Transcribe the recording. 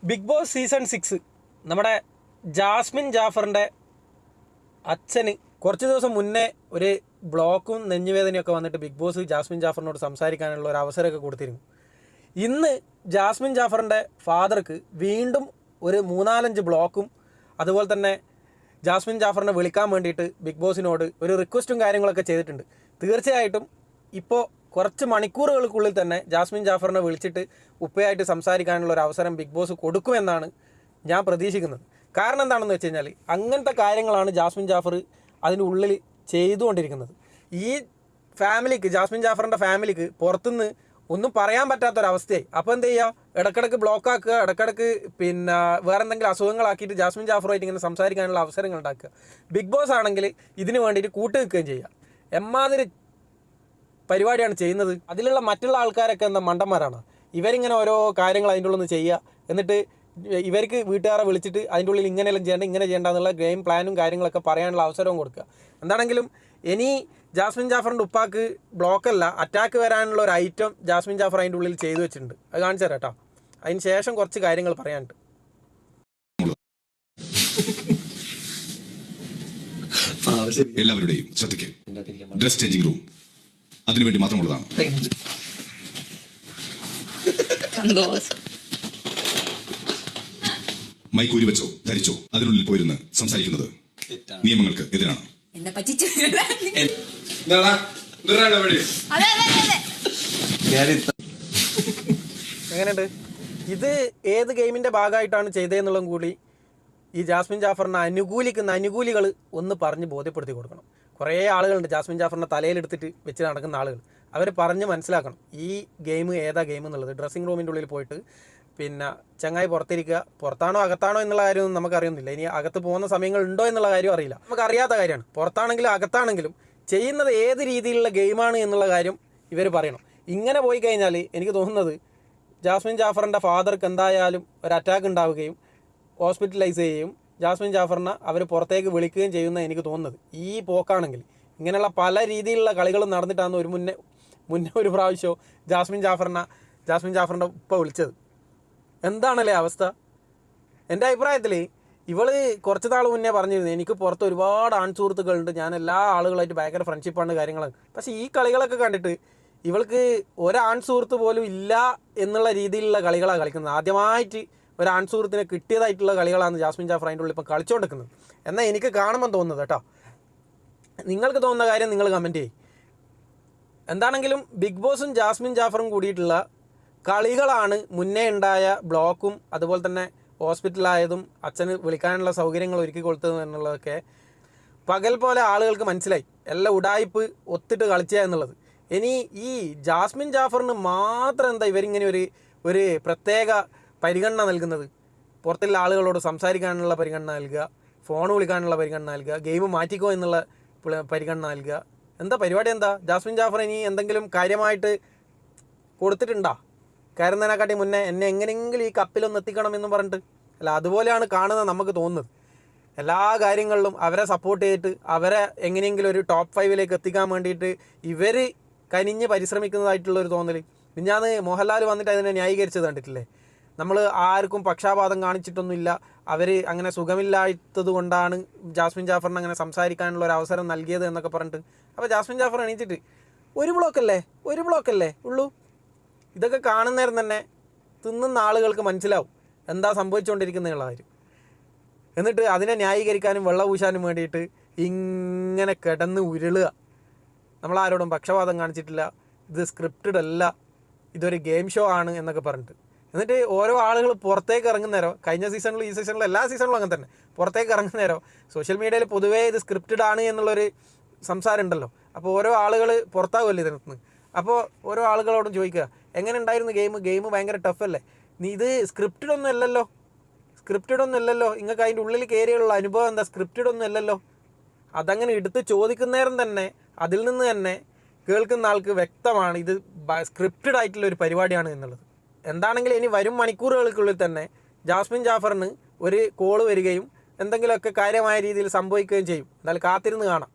Big boss season 6 നമ്മുടെ Jasmine ജാഫറിൻ്റെ അച്ഛന് കുറച്ച് ദിവസം മുന്നേ ഒരു ബ്ലോക്കും നെഞ്ഞുവേദനയൊക്കെ വന്നിട്ട് ബിഗ് ബോസ് ജാസ്മിൻ ജാഫറിനോട് സംസാരിക്കാനുള്ള ഒരു അവസരമൊക്കെ കൊടുത്തിരുന്നു. ഇന്ന് ജാസ്മിൻ ജാഫറിൻ്റെ ഫാദർക്ക് വീണ്ടും ഒരു 3-4 ബ്ലോക്കും അതുപോലെ തന്നെ ജാസ്മിൻ ജാഫറിനെ വിളിക്കാൻ വേണ്ടിയിട്ട് ബിഗ് ബോസിനോട് ഒരു റിക്വസ്റ്റും കാര്യങ്ങളൊക്കെ ചെയ്തിട്ടുണ്ട്. തീർച്ചയായിട്ടും ഇപ്പോൾ കുറച്ച് മണിക്കൂറുകൾക്കുള്ളിൽ തന്നെ ജാസ്മിൻ ജാഫറിനെ വിളിച്ചിട്ട് ഉപ്പയായിട്ട് സംസാരിക്കാനുള്ള ഒരു അവസരം ബിഗ് ബോസ് കൊടുക്കുമെന്നാണ് ഞാൻ പ്രതീക്ഷിക്കുന്നത്. കാരണം എന്താണെന്ന് വെച്ച് കഴിഞ്ഞാൽ അങ്ങനത്തെ കാര്യങ്ങളാണ് ജാസ്മിൻ ജാഫർ അതിൻ്റെ ഉള്ളിൽ ചെയ്തുകൊണ്ടിരിക്കുന്നത്. ഈ ഫാമിലിക്ക്, ജാസ്മിൻ ജാഫറിൻ്റെ ഫാമിലിക്ക് പുറത്തുനിന്ന് ഒന്നും പറയാൻ പറ്റാത്തൊരവസ്ഥയായി. അപ്പോൾ എന്ത് ചെയ്യുക, ഇടക്കിടക്ക് ബ്ലോക്കാക്കുക, ഇടക്കിടക്ക് വേറെ എന്തെങ്കിലും അസുഖങ്ങളാക്കിയിട്ട് ജാസ്മിൻ ജാഫറുമായിട്ട് ഇങ്ങനെ സംസാരിക്കാനുള്ള അവസരങ്ങൾ ഉണ്ടാക്കുക. ബിഗ് ബോസ് ആണെങ്കിൽ ഇതിന് വേണ്ടിയിട്ട് കൂട്ട് നിൽക്കുകയും ചെയ്യുക. എമ്മാതിരി പരിപാടിയാണ് ചെയ്യുന്നത്. അതിലുള്ള മറ്റുള്ള ആൾക്കാരൊക്കെ എന്താ മണ്ടന്മാരാണ്. ഇവരിങ്ങനെ ഓരോ കാര്യങ്ങൾ അതിൻ്റെ ഉള്ളിൽ നിന്ന് ചെയ്യുക, എന്നിട്ട് ഇവർക്ക് വീട്ടുകാരെ വിളിച്ചിട്ട് അതിൻ്റെ ഉള്ളിൽ ഇങ്ങനെയെല്ലാം ചെയ്യേണ്ട, ഇങ്ങനെ ചെയ്യേണ്ട എന്നുള്ള ഗെയിം പ്ലാനും കാര്യങ്ങളൊക്കെ പറയാനുള്ള അവസരവും കൊടുക്കുക. എന്താണെങ്കിലും ഇനി ജാസ്മിൻ ജാഫറിൻ്റെ ഉപ്പാക്ക് ബ്ലോക്കല്ല, അറ്റാക്ക് വരാനുള്ള ഒരു ഐറ്റം ജാസ്മിൻ ജാഫർ അതിൻ്റെ ഉള്ളിൽ ചെയ്തു വെച്ചിട്ടുണ്ട്. അത് കാണിച്ചു തരാം കേട്ടോ. അതിന് ശേഷം കുറച്ച് കാര്യങ്ങൾ പറയാനുണ്ട്. എല്ലാവരുടെയും ശ്രദ്ധിക്കുക, ഡ്രസ് ചേഞ്ചിങ് റൂം അതിനുവേണ്ടി മാത്രമുള്ളതാണ്. മൈക്ക് ഊരി വെച്ചോ, ധരിച്ചോ, അതിനുള്ളിൽ പോയിരുന്ന് സംസാരിക്കുന്നത് നിയമങ്ങൾക്ക് എതിരാണ്. എങ്ങനെയുണ്ട്? ഇത് ഏത് ഗെയിമിൻ്റെ ഭാഗമായിട്ടാണ് ചെയ്തതെന്നുള്ളതും കൂടി ഈ ജാസ്മിൻ ജാഫറിനെ അനുകൂലിക്കുന്ന അനുകൂലികൾ ഒന്ന് പറഞ്ഞ് ബോധ്യപ്പെടുത്തി കൊടുക്കണം. കുറേ ആളുകളുണ്ട് ജാസ്മിൻ ജാഫറിനെ തലയിലെടുത്തിട്ട് വെച്ച് നടക്കുന്ന ആളുകൾ. അവർ പറഞ്ഞ് മനസ്സിലാക്കണം ഈ ഗെയിം ഏതാ ഗെയിം എന്നുള്ളത്. ഡ്രസ്സിങ് റൂമിൻ്റെ ഉള്ളിൽ പോയിട്ട് ചങ്ങായി പുറത്തിരിക്കുക, പുറത്താണോ അകത്താണോ എന്നുള്ള കാര്യമൊന്നും നമുക്കറിയുന്നില്ല. ഇനി അകത്ത് പോകുന്ന സമയങ്ങൾ ഉണ്ടോ എന്നുള്ള കാര്യം അറിയില്ല, നമുക്കറിയാത്ത കാര്യമാണ്. പുറത്താണെങ്കിലും അകത്താണെങ്കിലും ചെയ്യുന്നത് ഏത് രീതിയിലുള്ള ഗെയിമാണ് എന്നുള്ള കാര്യം ഇവർ പറയണം. ഇങ്ങനെ പോയി കഴിഞ്ഞാൽ എനിക്ക് തോന്നുന്നത് ജാസ്മിൻ ജാഫറിൻ്റെ ഫാദർക്ക് എന്തായാലും ഒരു അറ്റാക്ക് ഉണ്ടാവുകയും ഹോസ്പിറ്റലൈസ് ചെയ്യുകയും ജാസ്മിൻ ജാഫറിനെ അവർ പുറത്തേക്ക് വിളിക്കുകയും ചെയ്യുന്ന എനിക്ക് തോന്നുന്നത്. ഈ പോക്കാണെങ്കിൽ ഇങ്ങനെയുള്ള പല രീതിയിലുള്ള കളികളും നടന്നിട്ടാണ് മുന്നേ ഒരു പ്രാവശ്യം ജാസ്മിൻ ജാഫറിൻ്റെ ഉപ്പ വിളിച്ചത്. എന്താണല്ലേ അവസ്ഥ? എൻ്റെ അഭിപ്രായത്തിൽ ഇവൾ കുറച്ച് നാൾ മുന്നേ പറഞ്ഞിരുന്നു എനിക്ക് പുറത്ത് ഒരുപാട് ആൺസുഹൃത്തുക്കളുണ്ട്, ഞാൻ എല്ലാ ആളുകളായിട്ട് ഭയങ്കര ഫ്രണ്ട്ഷിപ്പാണ് കാര്യങ്ങളാണ്. പക്ഷേ ഈ കളികളൊക്കെ കണ്ടിട്ട് ഇവൾക്ക് ഒരാൺ സുഹൃത്ത് പോലും ഇല്ല എന്നുള്ള രീതിയിലുള്ള കളികളാണ് കളിക്കുന്നത്. ആദ്യമായിട്ട് ഒരു ആൺസുഹൃത്തിനെ കിട്ടിയതായിട്ടുള്ള കളികളാണ് ജാസ്മിൻ ജാഫർ അതിൻ്റെ ഉള്ളിൽ ഇപ്പം കളിച്ചുകൊണ്ടിരിക്കുന്നത്. എന്നാൽ എനിക്ക് കാണുമ്പോൾ തോന്നുന്നത് കേട്ടോ. നിങ്ങൾക്ക് തോന്നുന്ന കാര്യം നിങ്ങൾ കമൻറ്റ് ചെയ്യും. എന്താണെങ്കിലും ബിഗ് ബോസും ജാസ്മിൻ ജാഫറും കൂടിയിട്ടുള്ള കളികളാണ് മുന്നേ ഉണ്ടായ ബ്ലോക്കും അതുപോലെ തന്നെ ഹോസ്പിറ്റലായതും അച്ഛന് വിളിക്കാനുള്ള സൗകര്യങ്ങൾ ഒരുക്കി കൊടുത്തത് എന്നുള്ളതൊക്കെ പകൽ പോലെ ആളുകൾക്ക് മനസ്സിലായി. എല്ലാം ഉടായിപ്പ് ഒത്തിട്ട് കളിക്കുക എന്നുള്ളത്. ഇനി ഈ ജാസ്മിൻ ജാഫറിന് മാത്രം എന്താ ഇവരിങ്ങനെ ഒരു പ്രത്യേക പരിഗണന നൽകുന്നത്? പുറത്തുള്ള ആളുകളോട് സംസാരിക്കാനുള്ള പരിഗണന നൽകുക, ഫോൺ വിളിക്കാനുള്ള പരിഗണന നൽകുക, ഗെയിം മാറ്റിക്കോ എന്നുള്ള പരിഗണന നൽകുക. എന്താ പരിപാടി? എന്താ ജാസ്മിൻ ജാഫർ ഇനി എന്തെങ്കിലും കാര്യമായിട്ട് കൊടുത്തിട്ടുണ്ടോ? കയറുന്നതിനെക്കാട്ടി മുന്നേ എന്നെ എങ്ങനെയെങ്കിലും ഈ കപ്പിലൊന്ന് എത്തിക്കണം എന്ന് പറഞ്ഞിട്ട് അല്ല, അതുപോലെയാണ് കാണുന്നത് നമുക്ക് തോന്നുന്നത്. എല്ലാ കാര്യങ്ങളിലും അവരെ സപ്പോർട്ട് ചെയ്തിട്ട് അവരെ എങ്ങനെയെങ്കിലും ഒരു ടോപ്പ് 5 എത്തിക്കാൻ വേണ്ടിയിട്ട് ഇവർ കനിഞ്ഞ് പരിശ്രമിക്കുന്നതായിട്ടുള്ളൊരു തോന്നൽ. പിന്നാന്ന് മോഹൻലാൽ വന്നിട്ട് അതിനെ ന്യായീകരിച്ചത് കണ്ടിട്ടില്ലേ? നമ്മൾ ആർക്കും പക്ഷാപാതം കാണിച്ചിട്ടൊന്നുമില്ല, അവർ അങ്ങനെ സുഖമില്ലാത്തത് കൊണ്ടാണ് ജാസ്മിൻ ജാഫറിന് അങ്ങനെ സംസാരിക്കാനുള്ള ഒരു അവസരം നൽകിയത് എന്നൊക്കെ പറഞ്ഞിട്ട്. അപ്പോൾ ജാസ്മിൻ ജാഫർ എണീച്ചിട്ട് ഒരു ബ്ലോക്കല്ലേ ഉള്ളൂ. ഇതൊക്കെ കാണുന്നേരം തന്നെ തിന്നുന്ന ആളുകൾക്ക് മനസ്സിലാവും എന്താ സംഭവിച്ചുകൊണ്ടിരിക്കുന്ന കാര്യം. എന്നിട്ട് അതിനെ ന്യായീകരിക്കാനും വെള്ളം പൂശാനും വേണ്ടിയിട്ട് ഇങ്ങനെ കിടന്ന് ഉരുളുക. നമ്മളാരോടും പക്ഷപാതം കാണിച്ചിട്ടില്ല, ഇത് സ്ക്രിപ്റ്റഡ് അല്ല, ഇതൊരു ഗെയിം ഷോ ആണ് എന്നൊക്കെ പറഞ്ഞിട്ട്. എന്നിട്ട് ഓരോ ആളുകൾ പുറത്തേക്ക് ഇറങ്ങുന്നേരോ, കഴിഞ്ഞ സീസണിലും ഈ സീസണിലും എല്ലാ സീസണിലും അങ്ങനെ തന്നെ പുറത്തേക്ക് ഇറങ്ങുന്നേരോ സോഷ്യൽ മീഡിയയിൽ പൊതുവേ ഇത് സ്ക്രിപ്റ്റഡ് ആണ് എന്നുള്ളൊരു സംസാരം ഉണ്ടല്ലോ. അപ്പോൾ ഓരോ ആളുകൾ പുറത്താകുമല്ലോ ഇതിനകത്ത്. അപ്പോൾ ഓരോ ആളുകളോടും ചോദിക്കുക എങ്ങനെ ഉണ്ടായിരുന്നു ഗെയിം ഭയങ്കര ടഫല്ലേ, ഇത് സ്ക്രിപ്റ്റഡ് ഒന്നും അല്ലല്ലോ, നിങ്ങൾക്ക് അതിൻ്റെ ഉള്ളിൽ കയറിയുള്ള അനുഭവം എന്താ, സ്ക്രിപ്റ്റഡ് ഒന്നും അല്ലല്ലോ. അതങ്ങനെ എടുത്ത് ചോദിക്കുന്നേരം തന്നെ അതിൽ നിന്ന് തന്നെ കേൾക്കുന്ന ആൾക്ക് വ്യക്തമാണ് ഇത് സ്ക്രിപ്റ്റഡ് ആയിട്ടുള്ള ഒരു പരിപാടിയാണ് എന്നുള്ളത്. എന്താണെങ്കിലും ഇനി വരും മണിക്കൂറുകൾക്കുള്ളിൽ തന്നെ ജാസ്മിൻ ജാഫറിന് ഒരു കോള് വരികയും എന്തെങ്കിലുമൊക്കെ കാര്യമായ രീതിയിൽ സംഭവിക്കുകയും ചെയ്യും. എന്തായാലും കാത്തിരുന്ന് കാണാം.